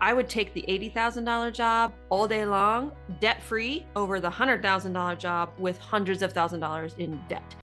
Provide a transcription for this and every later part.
I would take the $80,000 job all day long, debt-free, over the $100,000 job with hundreds of thousands of dollars in debt.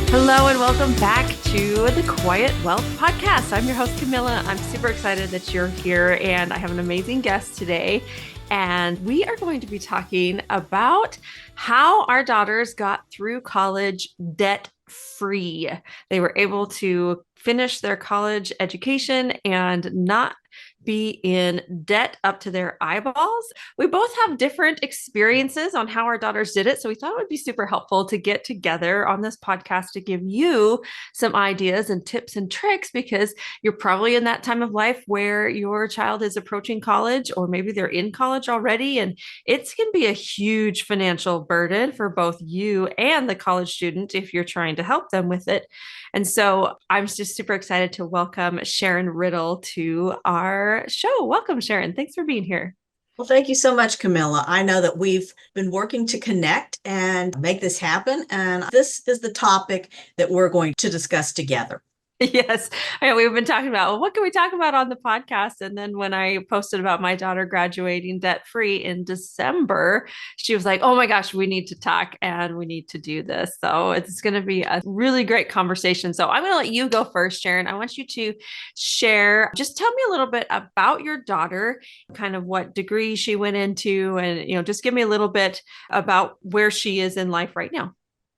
Hello and welcome back to the Quiet Wealth Podcast. I'm your host, Camilla. I'm super excited that you're here, and I have an amazing guest today. And we are going to be talking about how our daughters got through college debt-free. They were able to finish their college education and not be in debt up to their eyeballs. We both have different experiences on how our daughters did it. So we thought it would be super helpful to get together on this podcast to give you some ideas and tips and tricks, because you're probably in that time of life where your child is approaching college, or maybe they're in college already. And it can be a huge financial burden for both you and the college student if you're trying to help them with it. And so I'm just super excited to welcome Sharon Riddle to our show. Welcome, Sharon. Thanks for being here. Well, thank you so much, Camilla. I know that we've been working to connect and make this happen. And this is the topic that we're going to discuss together. Yes. I know we've been talking about, well, what can we talk about on the podcast? And then when I posted about my daughter graduating debt-free in December, she was like, oh my gosh, we need to talk and we need to do this. So it's going to be a really great conversation. So I'm going to let you go first, Sharon. I want you to share, just tell me a little bit about your daughter, kind of what degree she went into, and, just give me a little bit about where she is in life right now.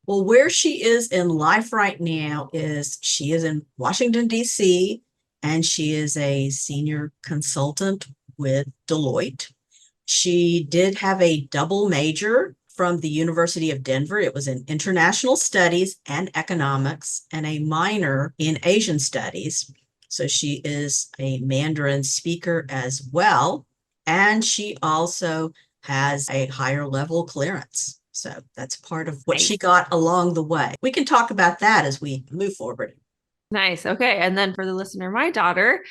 Well, where she is in life right now is she is in Washington, D.C., and she is a senior consultant with Deloitte. She did have a double major from the University of Denver. It was in international studies and economics, and a minor in Asian studies. So she is a Mandarin speaker as well. And she also has a higher level clearance. So that's part of what she got along the way. We can talk about that as we move forward. Nice. Okay. And then for the listener, my daughter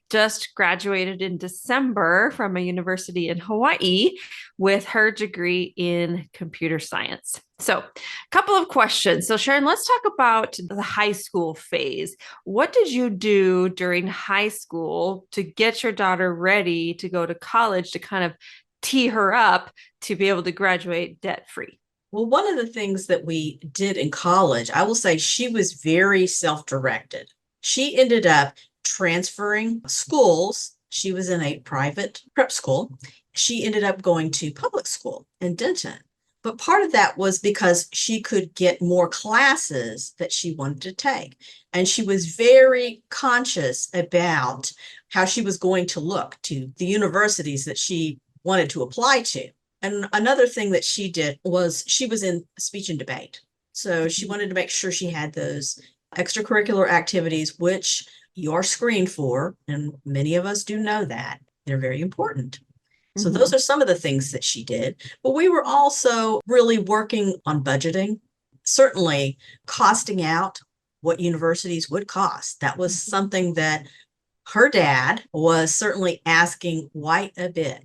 just graduated in December from a university in Hawaii with her degree in computer science. So a couple of questions. So Sharon, let's talk about the high school phase. What did you do during high school to get your daughter ready to go to college, to kind of tee her up to be able to graduate debt-free? Well, one of the things that we did in college, I will say she was very self-directed. She ended up transferring schools. She was in a private prep school. She ended up going to public school in Denton. But part of that was because she could get more classes that she wanted to take. And she was very conscious about how she was going to look to the universities that she wanted to apply to. And another thing that she did was she was in speech and debate. So she wanted to make sure she had those extracurricular activities, which you are screened for. And many of us do know that. They're very important. So those are some of the things that she did. But we were also really working on budgeting, certainly costing out what universities would cost. That was something that her dad was certainly asking quite a bit.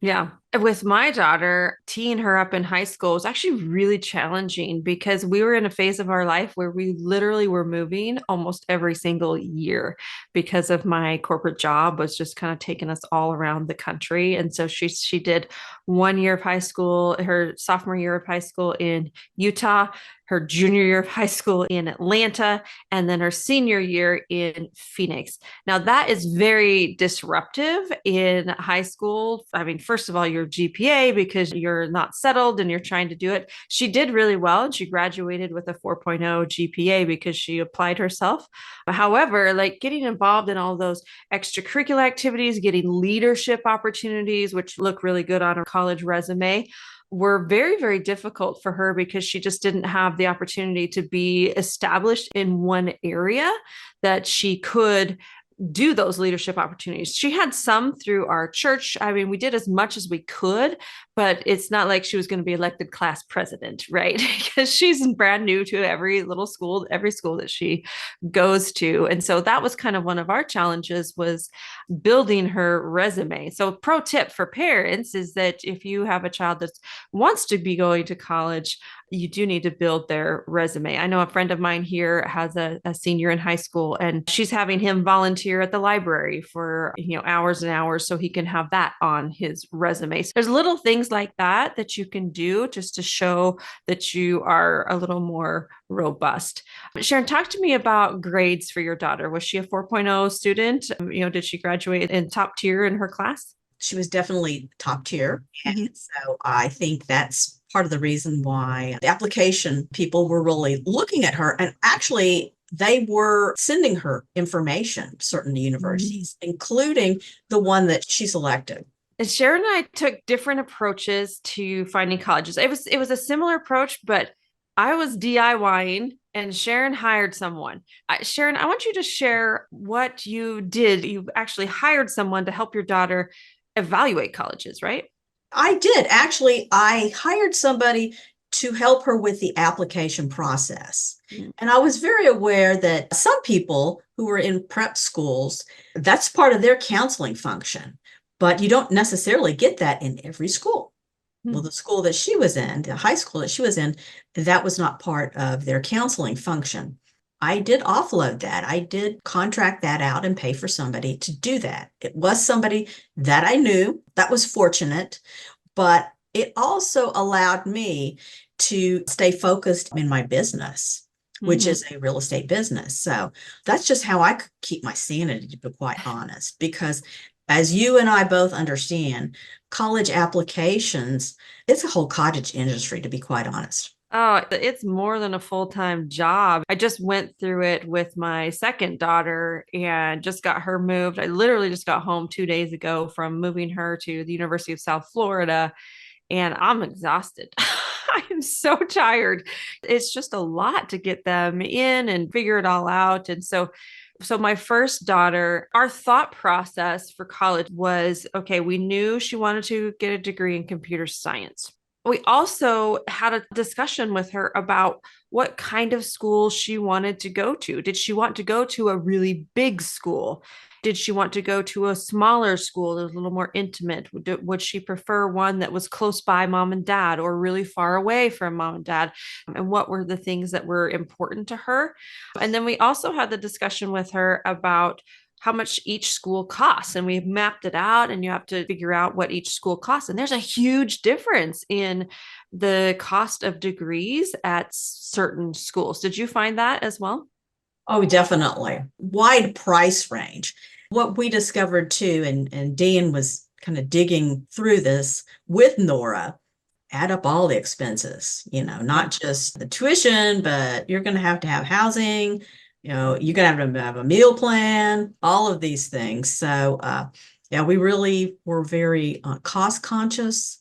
Yeah. With my daughter, teeing her up in high school was actually really challenging, because we were in a phase of our life where we literally were moving almost every single year, because of my corporate job was just kind of taking us all around the country. And so she did 1 year of high school, her sophomore year of high school in Utah, her junior year of high school in Atlanta, and then her senior year in Phoenix. Now, that is very disruptive in high school. I mean, first of all, your GPA, because you're not settled and you're trying to do it. She did really well, and she graduated with a 4.0 GPA because she applied herself. However, like getting involved in all those extracurricular activities, getting leadership opportunities, which look really good on her college resume, were very, very difficult for her, because she just didn't have the opportunity to be established in one area that she could do those leadership opportunities. She had some through our church. I mean, we did as much as we could, but it's not like she was going to be elected class president, right? Because she's brand new to every little school, every school that she goes to. And so that was kind of one of our challenges, was building her resume. So pro tip for parents is that if you have a child that wants to be going to college, you do need to build their resume. I know a friend of mine here has a senior in high school, and she's having him volunteer at the library for, hours and hours so he can have that on his resume. So there's little things like that that you can do just to show that you are a little more robust. Sharon, talk to me about grades for your daughter. Was she a 4.0 student? Did she graduate in top tier in her class? She was definitely top tier. Mm-hmm. And so I think that's part of the reason why the application people were really looking at her. And actually, they were sending her information to certain universities, including the one that she selected. And Sharon and I took different approaches to finding colleges. It was a similar approach, but I was DIYing and Sharon hired someone. Sharon, I want you to share what you did. You actually hired someone to help your daughter evaluate colleges, right? I did. Actually, I hired somebody to help her with the application process. And I was very aware that some people who were in prep schools, that's part of their counseling function, but you don't necessarily get that in every school. Well, the school that she was in, the high school that she was in, that was not part of their counseling function. I did offload that. I did contract that out and pay for somebody to do that. It was somebody that I knew. That was fortunate, but it also allowed me to stay focused in my business, which is a real estate business. So that's just how I could keep my sanity, to be quite honest, because as you and I both understand, college applications, it's a whole cottage industry, to be quite honest. Oh, it's more than a full-time job. I just went through it with my second daughter and just got her moved. I literally just got home 2 days ago from moving her to the University of South Florida, and I'm exhausted. I am so tired. It's just a lot to get them in and figure it all out. And so my first daughter, our thought process for college was, okay, we knew she wanted to get a degree in computer science. We also had a discussion with her about what kind of school she wanted to go to. Did she want to go to a really big school? Did she want to go to a smaller school that was a little more intimate? Would she prefer one that was close by mom and dad or really far away from mom and dad? And what were the things that were important to her? And then we also had the discussion with her about how much each school costs. And we've mapped it out, and you have to figure out what each school costs. And there's a huge difference in the cost of degrees at certain schools. Did you find that as well? Oh, definitely. Wide price range. What we discovered too, and Dean was kind of digging through this with Nora, add up all the expenses, not just the tuition, but you're going to have housing, you're going to have a meal plan, all of these things. So, yeah, we really were very cost conscious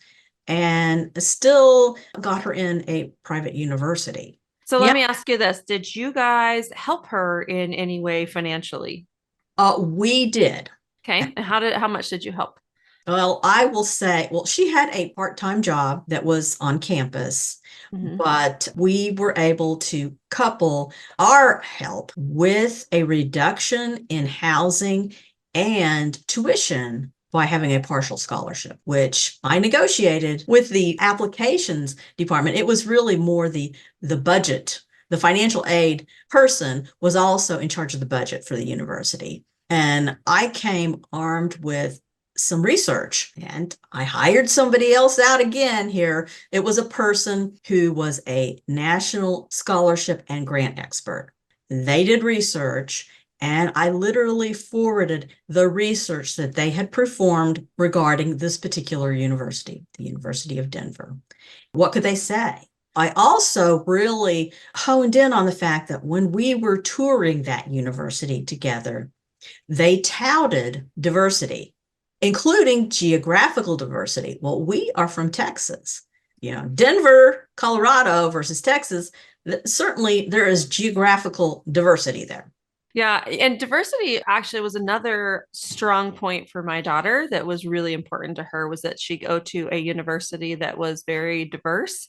and still got her in a private university. So let Yeah, me ask you this. Did you guys help her in any way financially? we did. Okay. And how much did you help? Well, I will say, she had a part-time job that was on campus, Mm-hmm. but we were able to couple our help with a reduction in housing and tuition by having a partial scholarship, which I negotiated with the applications department. It was really more the budget. The financial aid person was also in charge of the budget for the university. And I came armed with some research, and I hired somebody else out again here. It was a person who was a national scholarship and grant expert. They did research, and I literally forwarded the research that they had performed regarding this particular university, the University of Denver. What could they say? I also really honed in on the fact that when we were touring that university together, they touted diversity, including geographical diversity. Well, we are from Texas. Denver, Colorado versus Texas, certainly there is geographical diversity there. Yeah, and diversity actually was another strong point for my daughter that was really important to her was that she go to a university that was very diverse.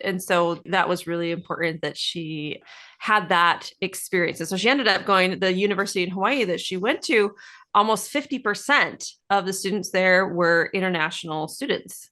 And so that was really important that she had that experience. And so she ended up going to the university in Hawaii that she went to. Almost 50% of the students there were international students.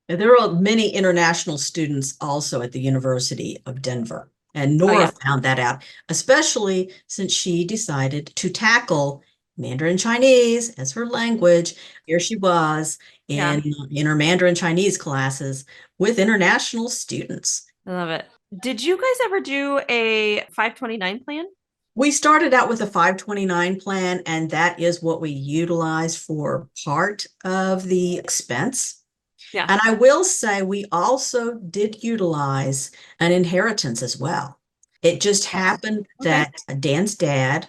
And there are many international students also at the University of Denver. And Oh, Nora yeah. found that out, especially since she decided to tackle Mandarin Chinese as her language. Here she was Yeah. in her Mandarin Chinese classes with international students. I love it. Did you guys ever do a 529 plan? We started out with a 529 plan, and that is what we utilize for part of the expense. Yeah. And I will say we also did utilize an inheritance as well. It just happened Okay. that Dan's dad,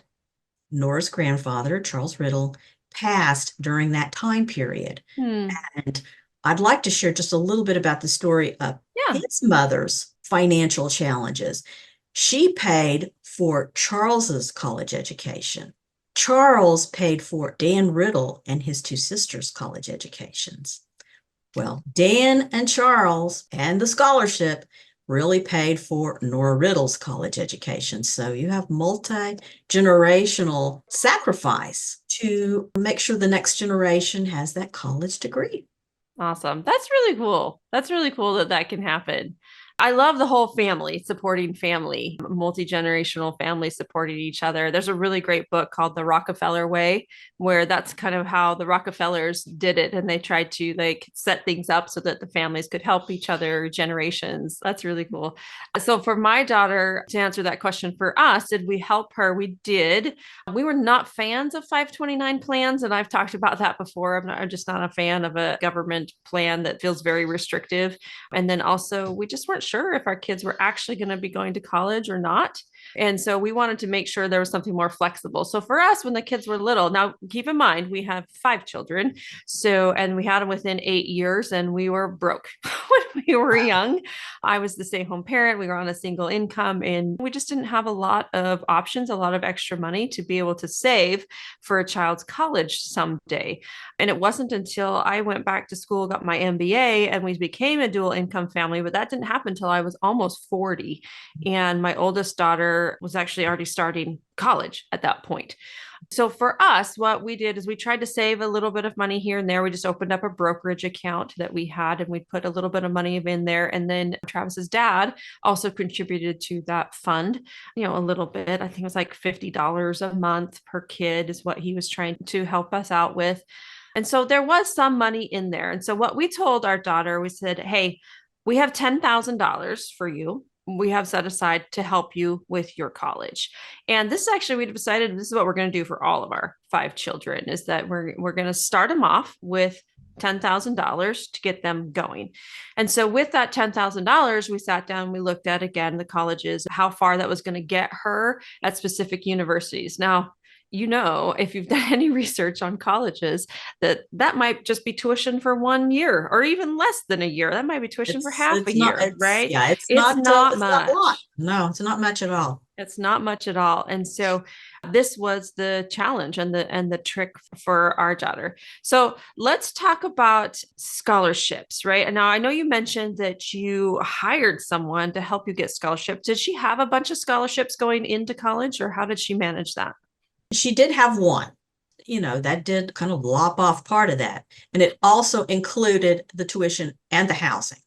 Nora's grandfather, Charles Riddle, passed during that time period. Hmm. And I'd like to share just a little bit about the story of Yeah. his mother's financial challenges. She paid for Charles's college education. Charles paid for Dan Riddle and his two sisters' college educations. Well, Dan and Charles and the scholarship really paid for Nora Riddle's college education. So you have multi-generational sacrifice to make sure the next generation has that college degree. Awesome. That's really cool. That's really cool that that can happen. I love the whole family supporting family, multi-generational families supporting each other. There's a really great book called The Rockefeller Way, where that's kind of how the Rockefellers did it. And they tried to like set things up so that the families could help each other generations. That's really cool. So for my daughter, to answer that question for us, did we help her? We did. We were not fans of 529 plans, and I've talked about that before. I'm just not a fan of a government plan that feels very restrictive. And then also, we just weren't sure if our kids were actually going to be going to college or not. And so we wanted to make sure there was something more flexible. So for us, when the kids were little, now keep in mind, we have 5 children. So, and we had them within 8 years, and we were broke when we were young. I was the stay home parent. We were on a single income, and we just didn't have a lot of options, a lot of extra money to be able to save for a child's college someday. And it wasn't until I went back to school, got my MBA, and we became a dual income family. But that didn't happen until I was almost 40. And my oldest daughter was actually already starting college at that point. So for us, what we did is we tried to save a little bit of money here and there. We just opened up a brokerage account that we had and we put a little bit of money in there. And then Travis's dad also contributed to that fund, a little bit. I think it was like $50 a month per kid is what he was trying to help us out with. And so there was some money in there. And so what we told our daughter, we said, hey, we have $10,000 for you. We have set aside to help you with your college. And this is actually, we decided this is what we're going to do for all of our 5 children is that we're going to start them off with $10,000 to get them going. And so with that $10,000, we sat down, we looked at again the colleges, how far that was going to get her at specific universities. Now, if you've done any research on colleges, that might just be tuition for 1 year or even less than a year. That might be tuition for half a It's not, year, right? it's not It's not a lot. much. No, it's not much at all. It's not much at all. And so this was the challenge and the trick for our daughter. So let's talk about scholarships, right? And now I know you mentioned that you hired someone to help you get scholarships. Did she have a bunch of scholarships going into college, or how did she manage that? She did have one, that did kind of lop off part of that. And it also included the tuition and the housing.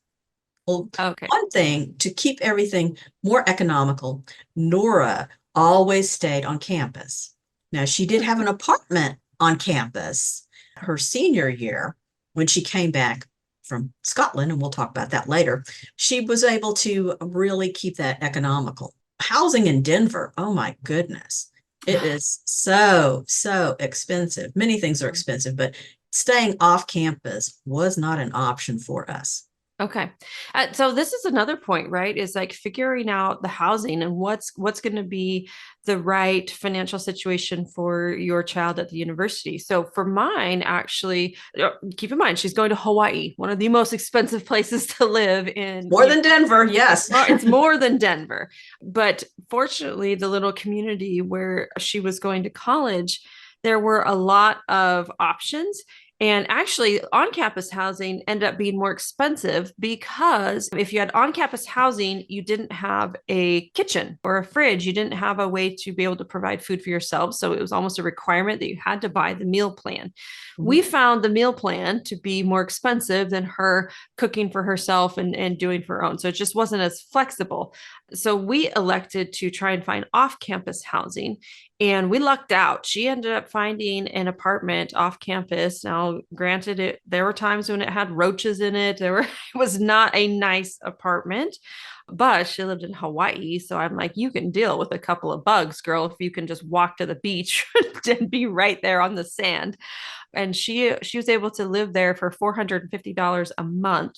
Well, Okay. one thing to keep everything more economical, Nora always stayed on campus. Now, she did have an apartment on campus her senior year when she came back from Scotland, and we'll talk about that later. She was able to really keep that economical. Housing in Denver, oh my goodness. It is so expensive. Many things are expensive, but staying off campus was not an option for us. Okay. So this is another point, right? Is like figuring out the housing and what's going to be the right financial situation for your child at the university. So for mine, actually, keep in mind she's going to Hawaii, one of the most expensive places to live in. More than Denver, yes. It's more than Denver. But fortunately, the little community where she was going to college, there were a lot of options. And actually, on campus housing ended up being more expensive because if you had on campus housing, you didn't have a kitchen or a fridge. You didn't have a way to be able to provide food for yourself. So it was almost a requirement that you had to buy the meal plan. Mhm. We found the meal plan to be more expensive than her cooking for herself and doing for her own. So it just wasn't as flexible. So we elected to try and find off campus housing. And we lucked out. She ended up finding an apartment off campus. Now, granted, there were times when it had roaches in it. It was not a nice apartment, but she lived in Hawaii. So I'm like, you can deal with a couple of bugs, girl, if you can just walk to the beach and be right there on the sand. And she was able to live there for $450 a month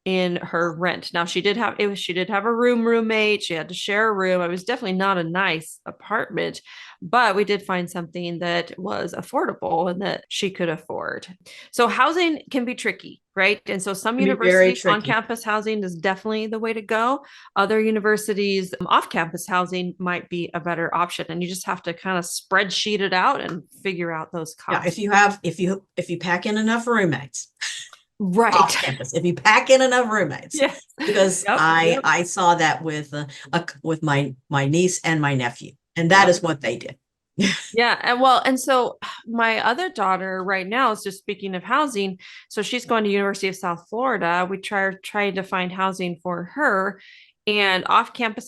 in her rent. Now she did have a roommate. She had to share a room. It was definitely not a nice apartment, but we did find something that was affordable and that she could afford. So housing can be tricky, right? And so some Can be very universities on tricky. campus housing is definitely the way to go. Other universities off campus housing might be a better option. And you just have to kind of spreadsheet it out and figure out those Yeah, costs. if you pack in enough roommates Right. off campus, if you pack in enough roommates, Yes. because Yep. Yep. I saw that with my niece and my nephew, and that Yep. is what they did. Yeah, and so my other daughter right now is just speaking of housing. So she's going to University of South Florida. We trying to find housing for her, and off campus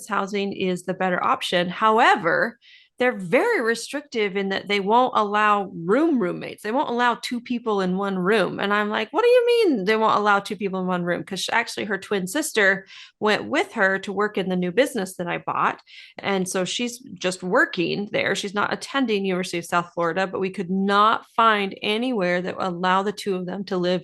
housing is the better option. However, they're very restrictive in that they won't allow roommates. They won't allow two people in one room. And I'm like, what do you mean they won't allow two people in one room? Because actually her twin sister went with her to work in the new business that I bought. And so she's just working there. She's not attending University of South Florida, but we could not find anywhere that would allow the two of them to live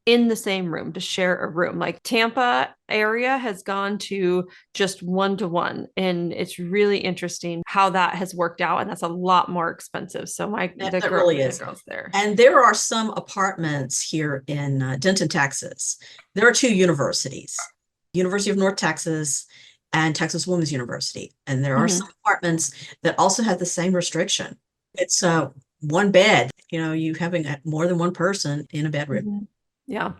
in the same room, to share a room. Like Tampa area has gone to just 1-to-1. And it's really interesting how that has worked out. And that's a lot more expensive. So That really the is. girls there. And there are some apartments here in Denton, Texas. There are two universities, University of North Texas and Texas Women's University. And there are some Mhm. apartments that also have the same restriction. It's one bed, you having more than one person in a bedroom. Mhm. Yeah.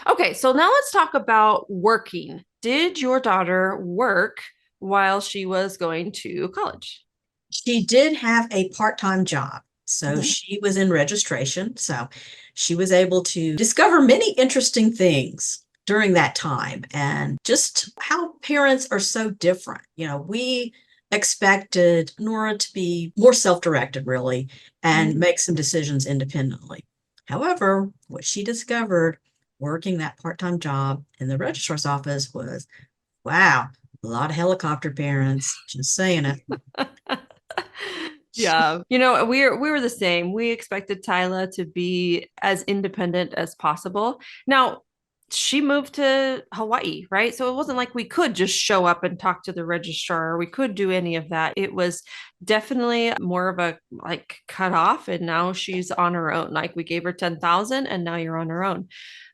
Okay, so now let's talk about working. Did your daughter work while she was going to college? She did have a part-time job. So Mhm. she was in registration. So she was able to discover many interesting things during that time and just how parents are so different. We expected Nora to be more self-directed, really, and Mhm. make some decisions independently. However, what she discovered working that part-time job in the registrar's office was, wow, a lot of helicopter parents, just saying it. Yeah. We were the same. We expected Tyla to be as independent as possible. Now, she moved to Hawaii, right? So it wasn't like we could just show up and talk to the registrar. Or we could do any of that. It was definitely more of a like cut off, and now she's on her own. Like we gave her 10,000 and now you're on her own.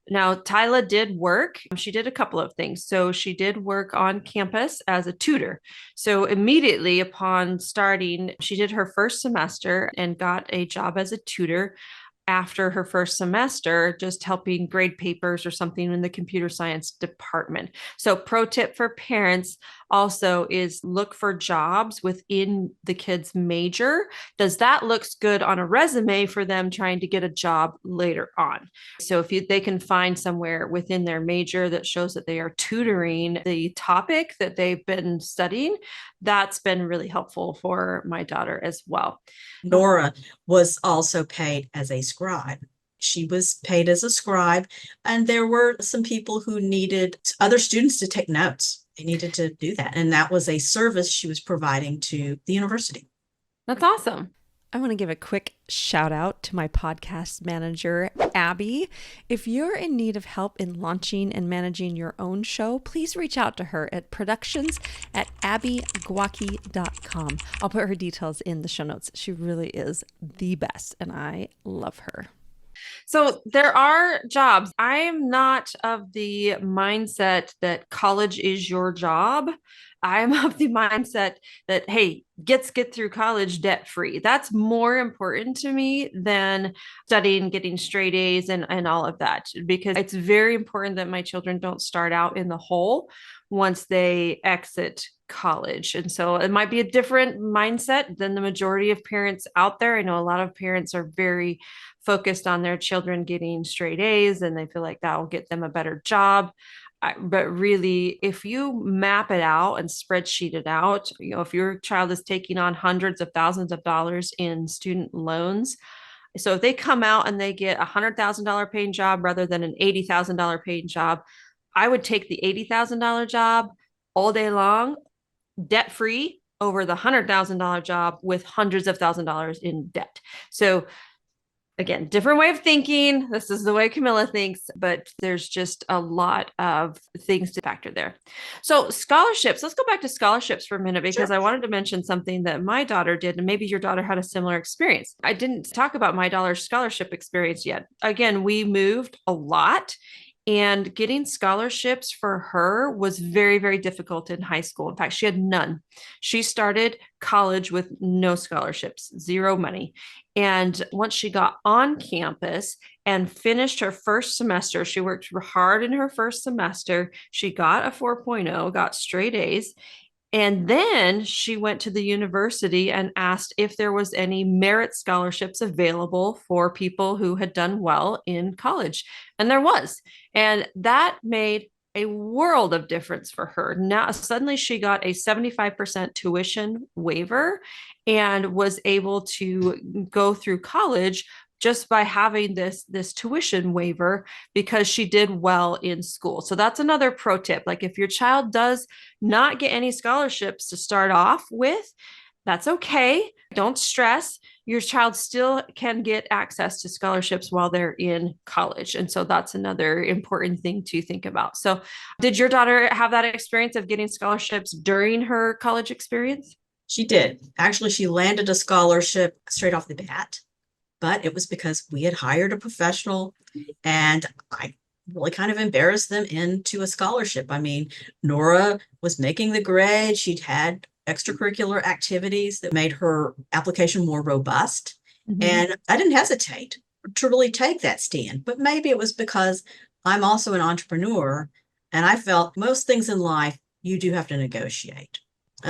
Now, Tyla did work. She did a couple of things. So she did work on campus as a tutor. So immediately upon starting, she did her first semester and got a job as a tutor after her first semester, just helping grade papers or something in the computer science department. So, pro tip for parents also is look for jobs within the kid's major. Does that looks good on a resume for them trying to get a job later on? So, if they can find somewhere within their major that shows that they are tutoring the topic that they've been studying, that's been really helpful for my daughter as well. Nora was also paid as a scribe. She was paid as a scribe, and there were some people who needed other students to take notes. They needed to do that, and that was a service she was providing to the university. That's awesome. I want to give a quick shout out to my podcast manager, Abby. If you're in need of help in launching and managing your own show, please reach out to her at productions@abbygwaki.com. I'll put her details in the show notes. She really is the best, and I love her. So there are jobs. I am not of the mindset that college is your job. I'm of the mindset that, hey, get through college debt free. That's more important to me than studying, getting straight A's and all of that, because it's very important that my children don't start out in the hole once they exit college. And so it might be a different mindset than the majority of parents out there. I know a lot of parents are very focused on their children getting straight A's and they feel like that will get them a better job. But really, if you map it out and spreadsheet it out, if your child is taking on hundreds of thousands of dollars in student loans, so if they come out and they get $100,000 paying job rather than an $80,000 paying job, I would take the $80,000 job all day long, debt free, over the $100,000 job with hundreds of thousands of dollars in debt. So again, different way of thinking. This is the way Camilla thinks, but there's just a lot of things to factor there. So scholarships, let's go back to scholarships for a minute, because Sure. I wanted to mention something that my daughter did, and maybe your daughter had a similar experience. I didn't talk about my daughter's scholarship experience yet. Again, we moved a lot. And getting scholarships for her was very, very difficult in high school. In fact, she had none. She started college with no scholarships, zero money. And once she got on campus and finished her first semester, she worked hard in her first semester. She got a 4.0, got straight A's. And then she went to the university and asked if there was any merit scholarships available for people who had done well in college. And there was. And that made a world of difference for her. Now, suddenly she got a 75% tuition waiver and was able to go through college just by having this tuition waiver because she did well in school. So that's another pro tip. Like if your child does not get any scholarships to start off with, that's okay. Don't stress. Your child still can get access to scholarships while they're in college. And so that's another important thing to think about. So did your daughter have that experience of getting scholarships during her college experience? She did. Actually, she landed a scholarship straight off the bat, but it was because we had hired a professional and I really kind of embarrassed them into a scholarship. I mean, Nora was making the grade. She'd had extracurricular activities that made her application more robust. Mm-hmm. And I didn't hesitate to really take that stand. But maybe it was because I'm also an entrepreneur and I felt most things in life, you do have to negotiate.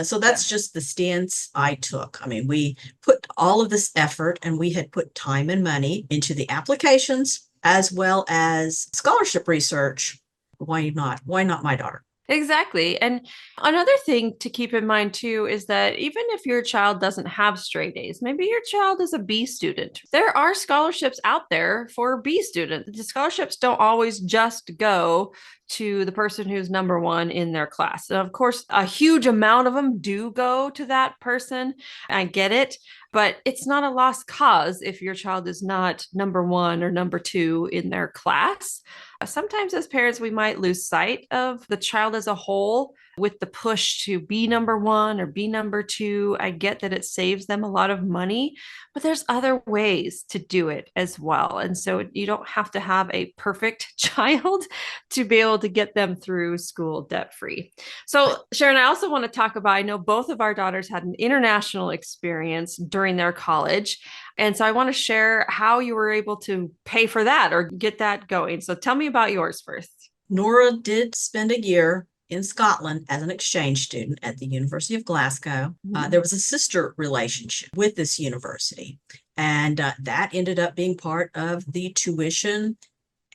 So that's just the stance I took. I mean, we put all of this effort and we had put time and money into the applications as well as scholarship research. Why not? Why not my daughter? Exactly. And another thing to keep in mind too is that even if your child doesn't have straight A's, maybe your child is a B student. There are scholarships out there for B students. The scholarships don't always just go to the person who's number one in their class. And of course, a huge amount of them do go to that person. I get it, but it's not a lost cause if your child is not number one or number two in their class. Sometimes as parents, we might lose sight of the child as a whole with the push to be number one or be number two. I get that it saves them a lot of money, but there's other ways to do it as well. And so you don't have to have a perfect child to be able to get them through school debt free. So Sharon, I also want to talk about, I know both of our daughters had an international experience during their college. And so I want to share how you were able to pay for that or get that going. So tell me about yours first. Nora did spend a year in Scotland as an exchange student at the University of Glasgow. There was a sister relationship with this university, and that ended up being part of the tuition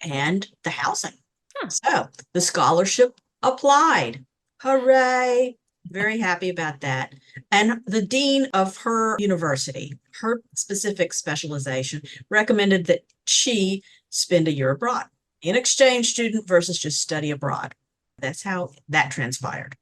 and the housing. So the scholarship applied. Hooray! Very happy about that. And the dean of her university, her specific specialization, recommended that she spend a year abroad, an exchange student versus just study abroad. That's how that transpired.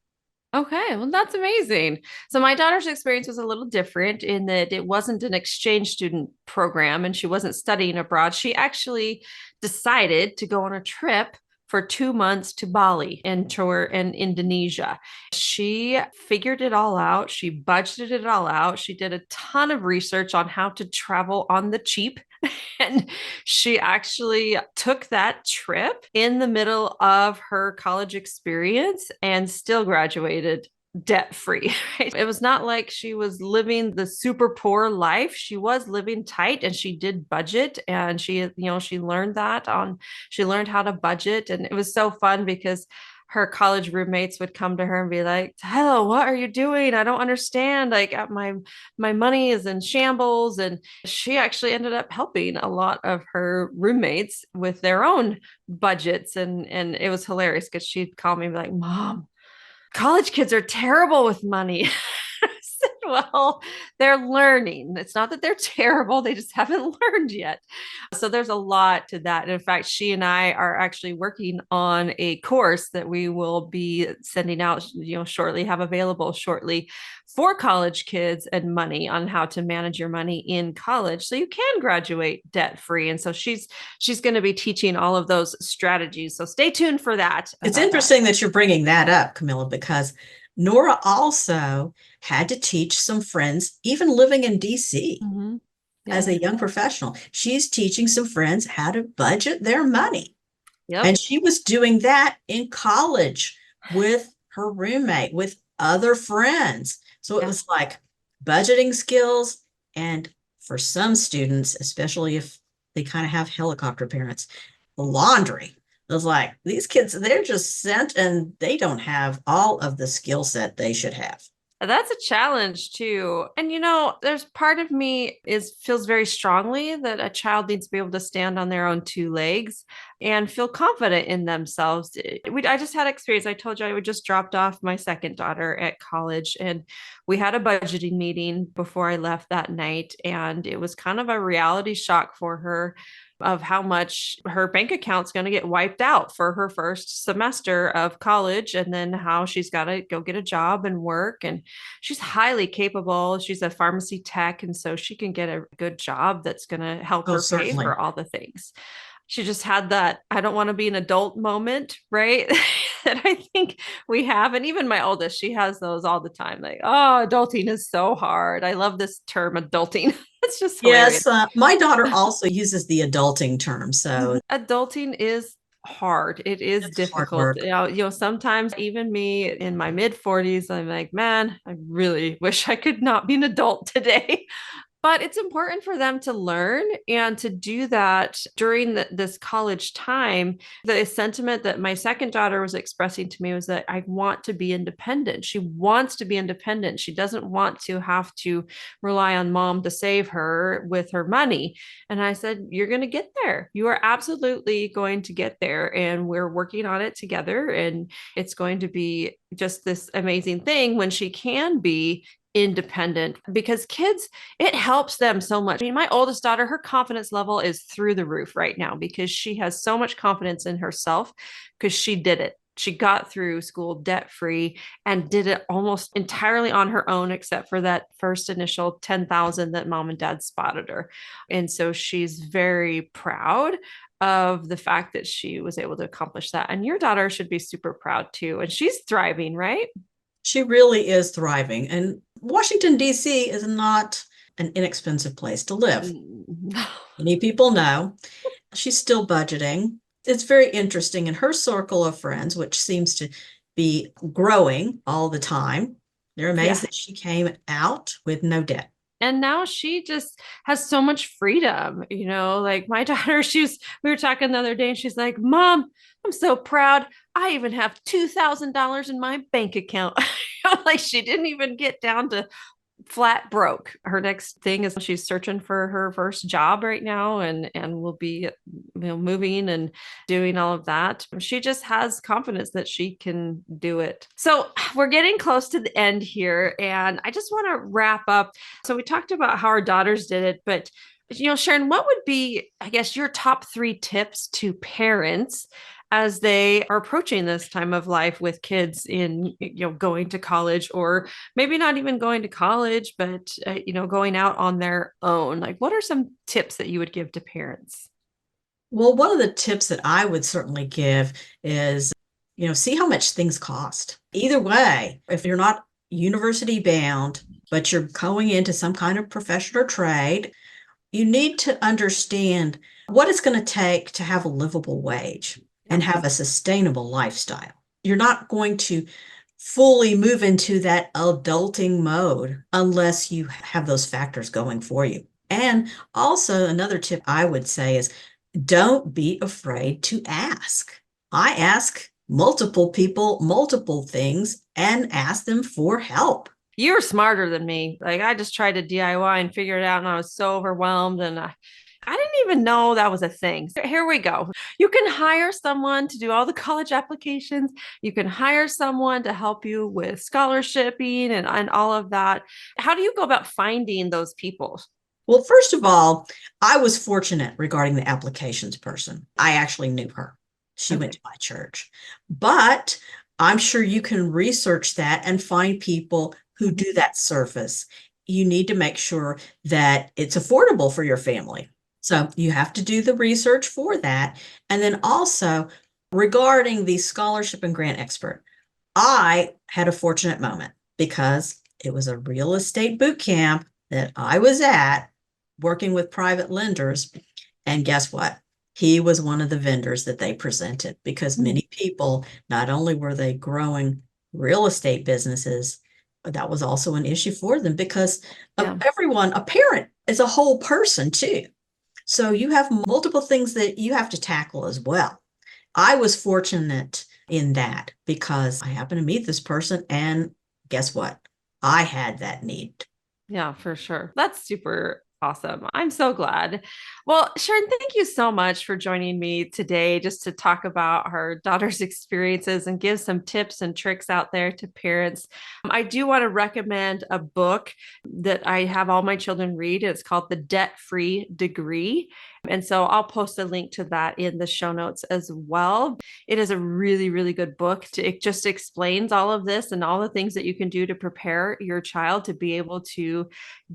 Okay, well, that's amazing. So, my daughter's experience was a little different in that it wasn't an exchange student program and she wasn't studying abroad. She actually decided to go on a trip for 2 months to Bali and tour in Indonesia. She figured it all out. She budgeted it all out. She did a ton of research on how to travel on the cheap. And she actually took that trip in the middle of her college experience and still graduated debt free. Right? It was not like she was living the super poor life. She was living tight and she did budget and she learned she learned how to budget. And it was so fun because her college roommates would come to her and be like, "Hello, what are you doing? I don't understand. Like my money is in shambles." And she actually ended up helping a lot of her roommates with their own budgets. And it was hilarious because she'd call me and be like, "Mom, college kids are terrible with money." I said, well, they're learning. It's not that they're terrible, they just haven't learned yet. So there's a lot to that. And in fact, she and I are actually working on a course that we will be sending out, shortly, have available shortly for college kids and money on how to manage your money in college so you can graduate debt free. And so she's going to be teaching all of those strategies. So stay tuned for that. It's interesting that you're bringing that up, Camilla, because Nora also had to teach some friends, even living in DC Mm-hmm. as Yes. a young professional. She's teaching some friends how to budget their money. Yep. And she was doing that in college with her roommate, with other friends. So it Yeah. was like budgeting skills. And for some students, especially if they kind of have helicopter parents, the laundry. It was like these kids, they're just sent and they don't have all of the skill set they should have. That's a challenge too. And there's part of me is feels very strongly that a child needs to be able to stand on their own two legs and feel confident in themselves. I just had experience. I told you I would just dropped off my second daughter at college and we had a budgeting meeting before I left that night. And it was kind of a reality shock for her of how much her bank account's going to get wiped out for her first semester of college and then how she's got to go get a job and work. And she's highly capable. She's a pharmacy tech. And so she can get a good job that's going to help Oh, her pay certainly. for all the things. She just had that I don't want to be an adult moment, right? That I think we have. And even my oldest, she has those all the time. Like, oh, adulting is so hard. I love this term, adulting. It's just hilarious. Yes, my daughter also uses the adulting term. So Adulting is hard. It is it's hard difficult. work. Sometimes even me in my mid 40s, I'm like, man, I really wish I could not be an adult today. But it's important for them to learn and to do that during this college time. The sentiment that my second daughter was expressing to me was that I want to be independent. She wants to be independent. She doesn't want to have to rely on mom to save her with her money. And I said, you're going to get there. You are absolutely going to get there. And we're working on it together. And it's going to be just this amazing thing when she can be independent because kids, it helps them so much. I mean, my oldest daughter, her confidence level is through the roof right now because she has so much confidence in herself because she did it. She got through school debt free and did it almost entirely on her own, except for that first initial 10,000 that mom and dad spotted her. And so she's very proud of the fact that she was able to accomplish that. And your daughter should be super proud too. And she's thriving, right? She really is thriving. And Washington, D.C. is not an inexpensive place to live. Many people know. She's still budgeting. It's very interesting in her circle of friends, which seems to be growing all the time. They're amazed Yeah. that she came out with no debt. And now she just has so much freedom, like my daughter, we were talking the other day and she's like, Mom, I'm so proud. I even have $2,000 in my bank account. Like she didn't even get down to flat broke. Her next thing is she's searching for her first job right now and will be moving and doing all of that. She just has confidence that she can do it. So we're getting close to the end here and I just want to wrap up. So we talked about how our daughters did it, but Sharon, what would be, I guess, your top 3 tips to parents as they are approaching this time of life with kids in, going to college, or maybe not even going to college, but, going out on their own? Like, what are some tips that you would give to parents? Well, one of the tips that I would certainly give is, see how much things cost. Either way, if you're not university bound, but you're going into some kind of profession or trade, you need to understand what it's going to take to have a livable wage and have a sustainable lifestyle. You're not going to fully move into that adulting mode unless you have those factors going for you. And also, another tip I would say is don't be afraid to ask. I ask multiple people multiple things and ask them for help. You're smarter than me. Like, I just tried to DIY and figure it out, and I was so overwhelmed, and I didn't even know that was a thing. So here we go. You can hire someone to do all the college applications. You can hire someone to help you with scholarshiping and all of that. How do you go about finding those people? Well, first of all, I was fortunate regarding the applications person. I actually knew her. She went to my church. But I'm sure you can research that and find people who do that service. You need to make sure that it's affordable for your family. So you have to do the research for that. And then also regarding the scholarship and grant expert, I had a fortunate moment because it was a real estate boot camp that I was at working with private lenders. And guess what? He was one of the vendors that they presented because many people, not only were they growing real estate businesses, but that was also an issue for them because everyone, a parent is a whole person too. So you have multiple things that you have to tackle as well. I was fortunate in that because I happened to meet this person, and guess what? I had that need. Yeah, for sure. That's super awesome. I'm so glad. Well, Sharon, thank you so much for joining me today just to talk about her daughter's experiences and give some tips and tricks out there to parents. I do want to recommend a book that I have all my children read. It's called The Debt-Free Degree. And so I'll post a link to that in the show notes as well. It is a really, really good book. It just explains all of this and all the things that you can do to prepare your child to be able to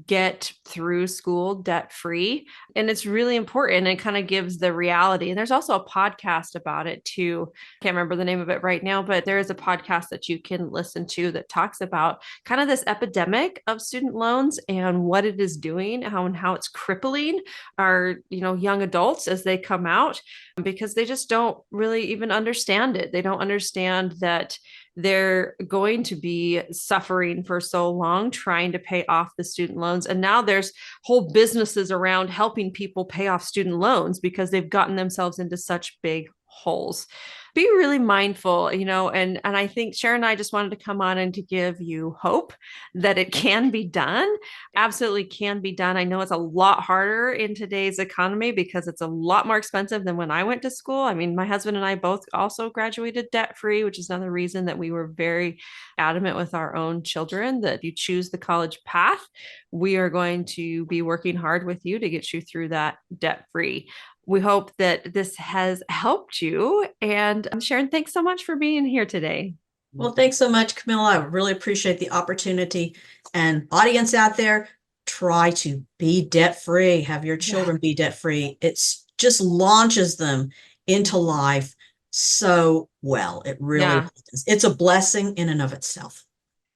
get through school debt free. And it's really important and kind of gives the reality. And there's also a podcast about it too. Can't remember the name of it right now, but there is a podcast that you can listen to that talks about kind of this epidemic of student loans and what it is doing, how it's crippling our, young adults as they come out, because they just don't really even understand it. They don't understand that they're going to be suffering for so long trying to pay off the student loans. And now there's whole businesses around helping people pay off student loans because they've gotten themselves into such big holes. Be really mindful, and I think Sharon and I just wanted to come on and to give you hope that it can be done. Absolutely can be done. I know it's a lot harder in today's economy because it's a lot more expensive than when I went to school. I mean, my husband and I both also graduated debt free, which is another reason that we were very adamant with our own children that if you choose the college path, we are going to be working hard with you to get you through that debt free. We hope that this has helped you. And Sharon, thanks so much for being here today. Well, thanks so much, Camilla. I really appreciate the opportunity. And audience out there, try to be debt free, have your children be debt free. It's just launches them into life so well. It really is. It's a blessing in and of itself.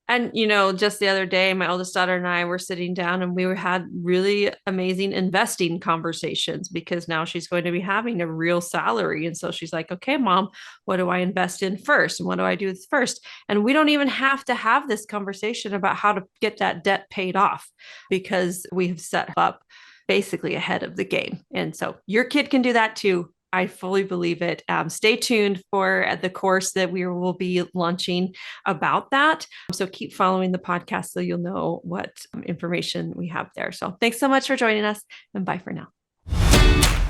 And, just the other day, my oldest daughter and I were sitting down and we had really amazing investing conversations because now she's going to be having a real salary. And so she's like, okay, mom, what do I invest in first? And what do I do first? And we don't even have to have this conversation about how to get that debt paid off because we have set up basically ahead of the game. And so your kid can do that too. I fully believe it. Stay tuned for the course that we will be launching about that. So keep following the podcast so you'll know what information we have there. So thanks so much for joining us, and bye for now.